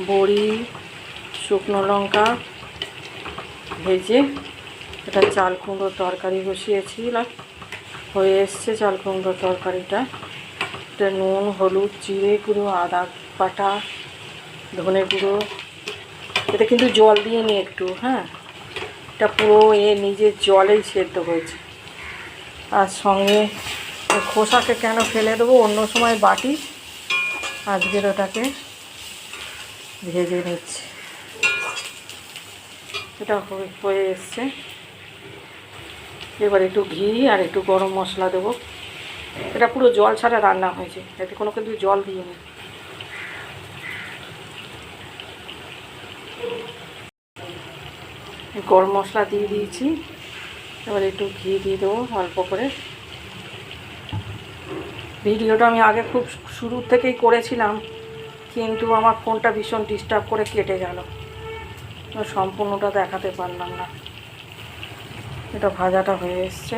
বড়ি, শুকনো লঙ্কা ভেজে এটা চাল কুমড়োর তরকারি বসিয়েছিলাম। হয়ে এসছে চাল কুমড়োর তরকারিটা। এটা নুন, হলুদ, জিরে গুঁড়ো, আদা বাটা, ধনে গুঁড়ো। এটা কিন্তু জল দিয়ে নি একটু, হ্যাঁ, এটা পুরো নিজের জলেই সেদ্ধ হয়েছে। আর সঙ্গে খোসাকে কেন ফেলে দেবো, অন্য সময় বাটি, আজকের ওটাকে ভেজে নিচ্ছি। এটা হয়ে এসছে। এবার একটু ঘি আর একটু গরম মশলা দেবো। এটা পুরো জল ছাড়া রান্না হয়েছে, এতে কোনো কিন্তু জল দিইনি। গরম মশলা দিয়ে দিয়েছি, এবার একটু ঘি দিয়ে দেবো অল্প করে। ভিডিওটা আমি আগে খুব শুরুর থেকেই করেছিলাম, কিন্তু আমার ফোনটা ভীষণ ডিস্টার্ব করে কেটে গেল, সম্পূর্ণটা দেখাতে পারলাম না। এটা ভাজাটা হয়ে এসছে।